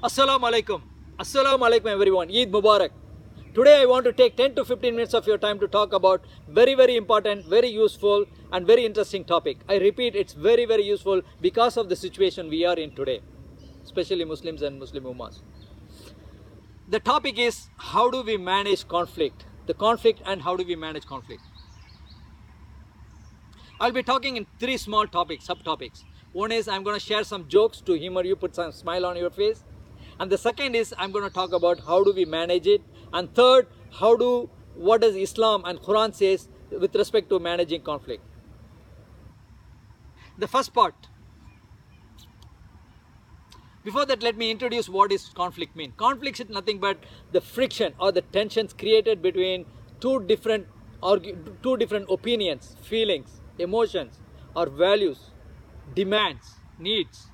Assalamu alaikum. Assalamu alaikum everyone. Eid Mubarak. Today I want to take 10 to 15 minutes of your time to talk about very important, very useful and very interesting topic. I repeat, it's very useful because of the situation we are in today, especially Muslims and Muslim Ummas. The topic is how do we manage conflict? The conflict and how do we manage conflict? I'll be talking in three small topics, subtopics. One is I'm going to share some jokes to humor you, put some smile on your face. And the second is I'm going to talk about how do we manage it. And third, what does Islam and Quran says with respect to managing conflict. The first part. Before that, let me introduce what is conflict mean. Conflict is nothing but the friction or the tensions created between two different opinions, feelings, emotions, or values, demands, needs.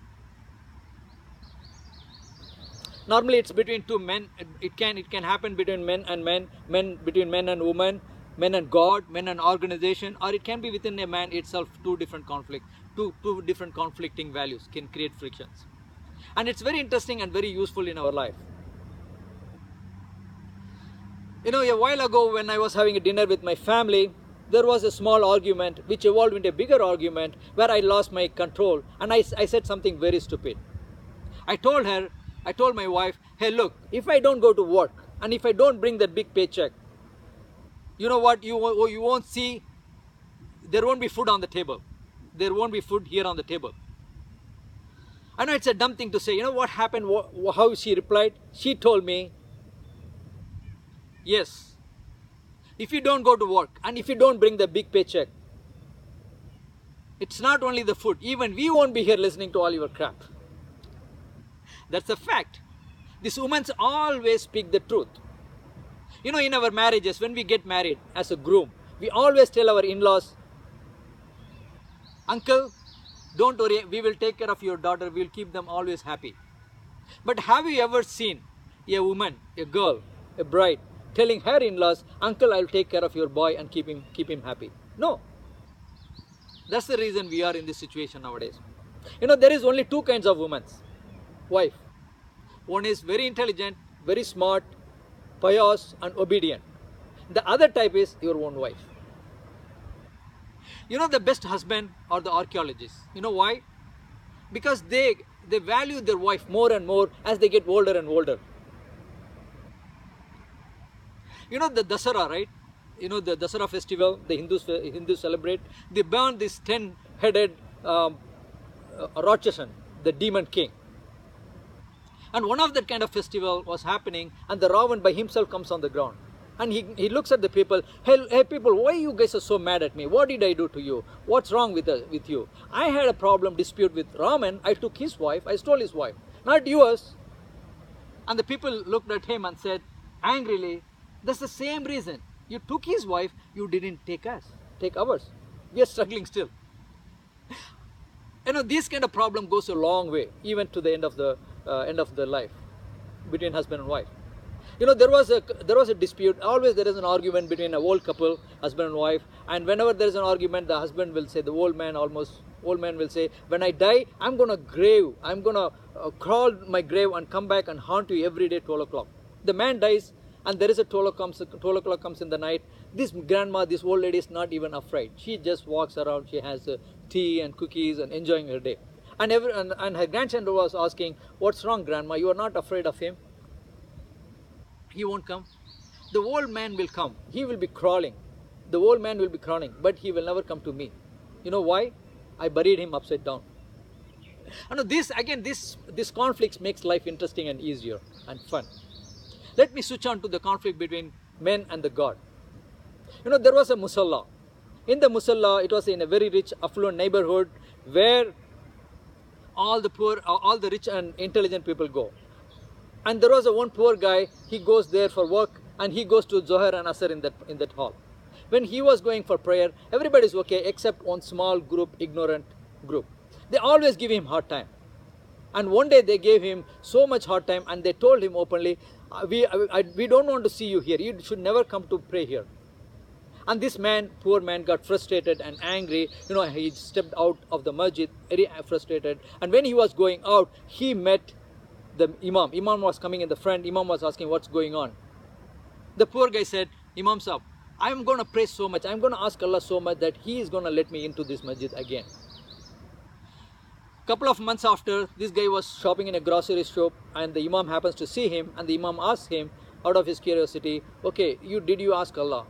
Normally it's between two men. It can happen between men and men between men and women, men and God, men and organization, or it can be within a man itself. Two different conflicting values can create frictions. And it's very interesting and very useful in our life. You know, a while ago when I was having a dinner with my family, there was a small argument which evolved into a bigger argument where I lost my control and I said something very stupid. I told my wife, hey look, if I don't go to work and if I don't bring that big paycheck, you know what, you won't see, there won't be food on the table. There won't be food here on the table. I know it's a dumb thing to say. You know what happened, how she replied? She told me, yes, if you don't go to work and if you don't bring the big paycheck, it's not only the food, even we won't be here listening to all your crap. That's a fact. These women always speak the truth. You know, in our marriages, when we get married as a groom, we always tell our in-laws, uncle, don't worry, we will take care of your daughter, we will keep them always happy. But have you ever seen a woman, a girl, a bride, telling her in-laws, uncle, I'll take care of your boy and keep him happy? No. That's the reason we are in this situation nowadays. You know, there is only two kinds of women. Wife. One is very intelligent, very smart, pious and obedient. The other type is your own wife. You know, the best husband are the archaeologists. You know why? Because they value their wife more and more as they get older and older. You know the Dasara, right? You know the Dasara festival, the Hindus celebrate. They burn this 10-headed Rakshasa, the demon king. And one of that kind of festival was happening and the Ravan by himself comes on the ground. And he looks at the people, hey people, why you guys are so mad at me? What did I do to you? What's wrong with you? I had a dispute with Raman. I took his wife, I stole his wife, not yours. And the people looked at him and said, angrily, that's the same reason. You took his wife, you didn't take ours. We are struggling still. You know, this kind of problem goes a long way, even to the end of the life between husband and wife. You know, there was a dispute. Always there is an argument between an old couple, husband and wife. And whenever there is an argument, the husband will say, the old man will say, when I die, I'm going to crawl my grave and come back and haunt you every day 12 o'clock. The man dies and there is a 12 o'clock comes in the night. This grandma, this old lady is not even afraid. She just walks around. She has tea and cookies and enjoying her day. And her grandson was asking, what's wrong, grandma? You are not afraid of him? He won't come. The old man will come. He will be crawling. The old man will be crawling, but he will never come to me. You know why? I buried him upside down. And this conflict makes life interesting and easier and fun. Let me switch on to the conflict between men and the God. You know, there was a musalla. In the musalla, it was in a very rich, affluent neighborhood where all the rich and intelligent people go. And there was one poor guy, he goes there for work and he goes to Zohar and Asr in that hall. When he was going for prayer, everybody's okay except one small group, ignorant group. They always give him hard time. And one day they gave him so much hard time and they told him openly, we don't want to see you here. You should never come to pray here. And this man, poor man, got frustrated and angry. You know, he stepped out of the masjid, very frustrated. And when he was going out, he met the Imam was coming in the front. Imam was asking what's going on. The poor guy said, Imam Sahib, I'm going to pray so much, I'm going to ask Allah so much that He is going to let me into this masjid again. Couple of months after, this guy was shopping in a grocery shop, and the Imam happens to see him, and the Imam asks him out of his curiosity, okay, did you ask Allah?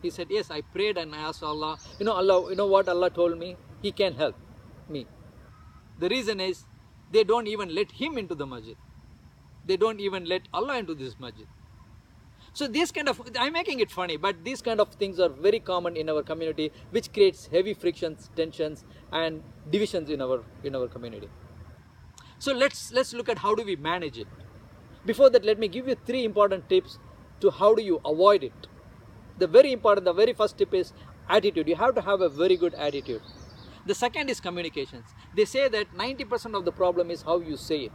He said, yes, I prayed and I asked Allah. You know what Allah told me? He can help me. The reason is, they don't even let him into the masjid. They don't even let Allah into this masjid. So these kind of, I'm making it funny, but these kind of things are very common in our community, which creates heavy frictions, tensions, and divisions in our community. So let's look at how do we manage it. Before that, let me give you 3 important tips to how do you avoid it. The very first tip is attitude. You have to have a very good attitude. The second is communications. They say that 90% of the problem is how you say it.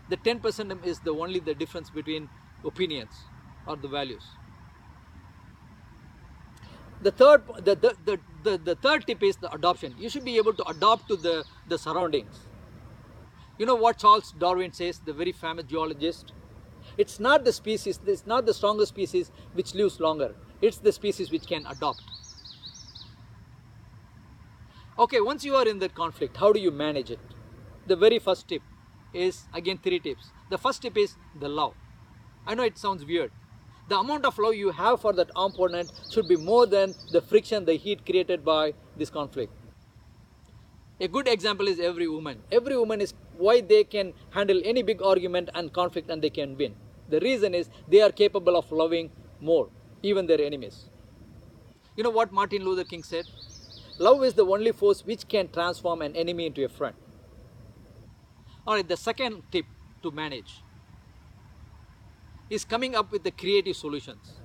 The 10% is only the difference between opinions or the values. The third tip is the adoption. You should be able to adopt to the surroundings. You know what Charles Darwin says, the very famous geologist? It's not the strongest species which lives longer. It's the species which can adopt. Okay, once you are in that conflict, how do you manage it? The very first tip is, again, 3 tips. The first tip is the love. I know it sounds weird. The amount of love you have for that opponent should be more than the friction, the heat created by this conflict. A good example is every woman. Every woman is why they can handle any big argument and conflict and they can win. The reason is they are capable of loving more, even their enemies. You know what Martin Luther King said? Love is the only force which can transform an enemy into a friend. Alright, the second tip to manage is coming up with the creative solutions.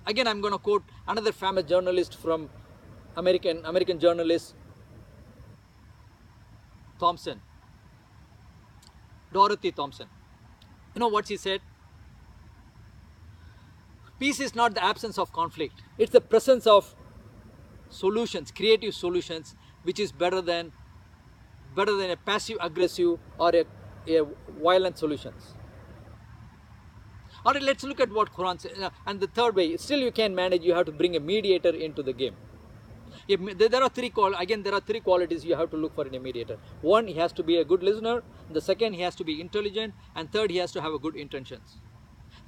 Again, I'm going to quote another famous journalist from American journalist, Thompson, Dorothy Thompson. You know what she said? Peace is not the absence of conflict. It's the presence of solutions, creative solutions, which is better than a passive aggressive or a violent solutions. Alright, let's look at what Quran says. And the third way, still you can manage, you have to bring a mediator into the game. There are 3 qualities you have to look for in a mediator. One, he has to be a good listener. The second, he has to be intelligent. And third, he has to have a good intentions.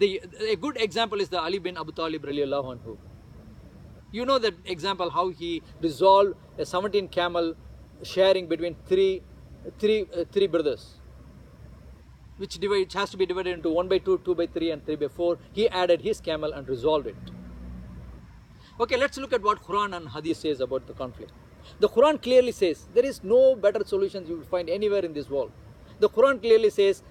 A good example is the Ali bin Abu Talib radiallahu anhu. You know that example, how he resolved a 17 camel sharing between three brothers, which has to be divided into 1 by 2, 2 by 3 and 3 by 4. He added his camel and resolved it. Okay, let's look at what Quran and Hadith says about the conflict. The Quran clearly says there is no better solutions you will find anywhere in this world. The Quran clearly says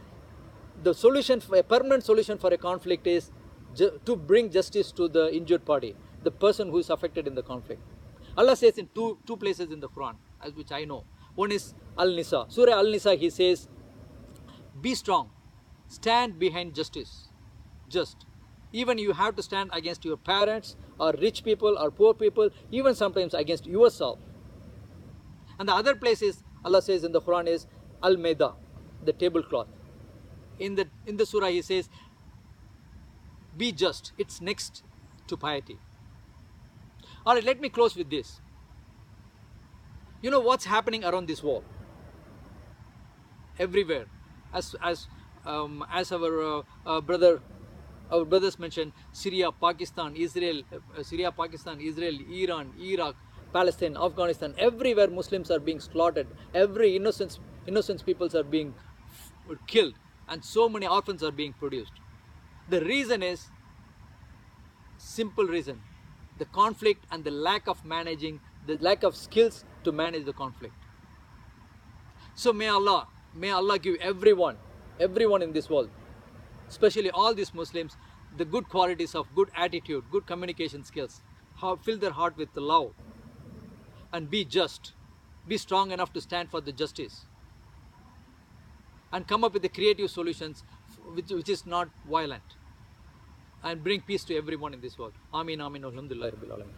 the solution, a permanent solution for a conflict is to bring justice to the injured party, the person who is affected in the conflict. Allah says in two places in the Quran, as which I know. One is Al-Nisa. Surah Al-Nisa, he says, be strong, stand behind justice, just. Even you have to stand against your parents or rich people or poor people, even sometimes against yourself. And the other place is, Allah says in the Quran is Al-Maida, the tablecloth. In the surah he says, be just. It's next to piety. Alright, let me close with this. You know what's happening around this world? Everywhere. As our brothers mentioned, Syria, Pakistan, Israel, Iran, Iraq, Palestine, Afghanistan, everywhere Muslims are being slaughtered. Every innocent peoples are being killed, and so many orphans are being produced. The reason is simple reason: the conflict and the lack of skills to manage the conflict. So may Allah give everyone in this world, especially all these Muslims, the good qualities of good attitude, good communication skills, fill their heart with love, and be just, be strong enough to stand for the justice, and come up with the creative solutions which is not violent, and bring peace to everyone in this world. Ameen, Ameen, Alhamdulillah Rabbil Alameen.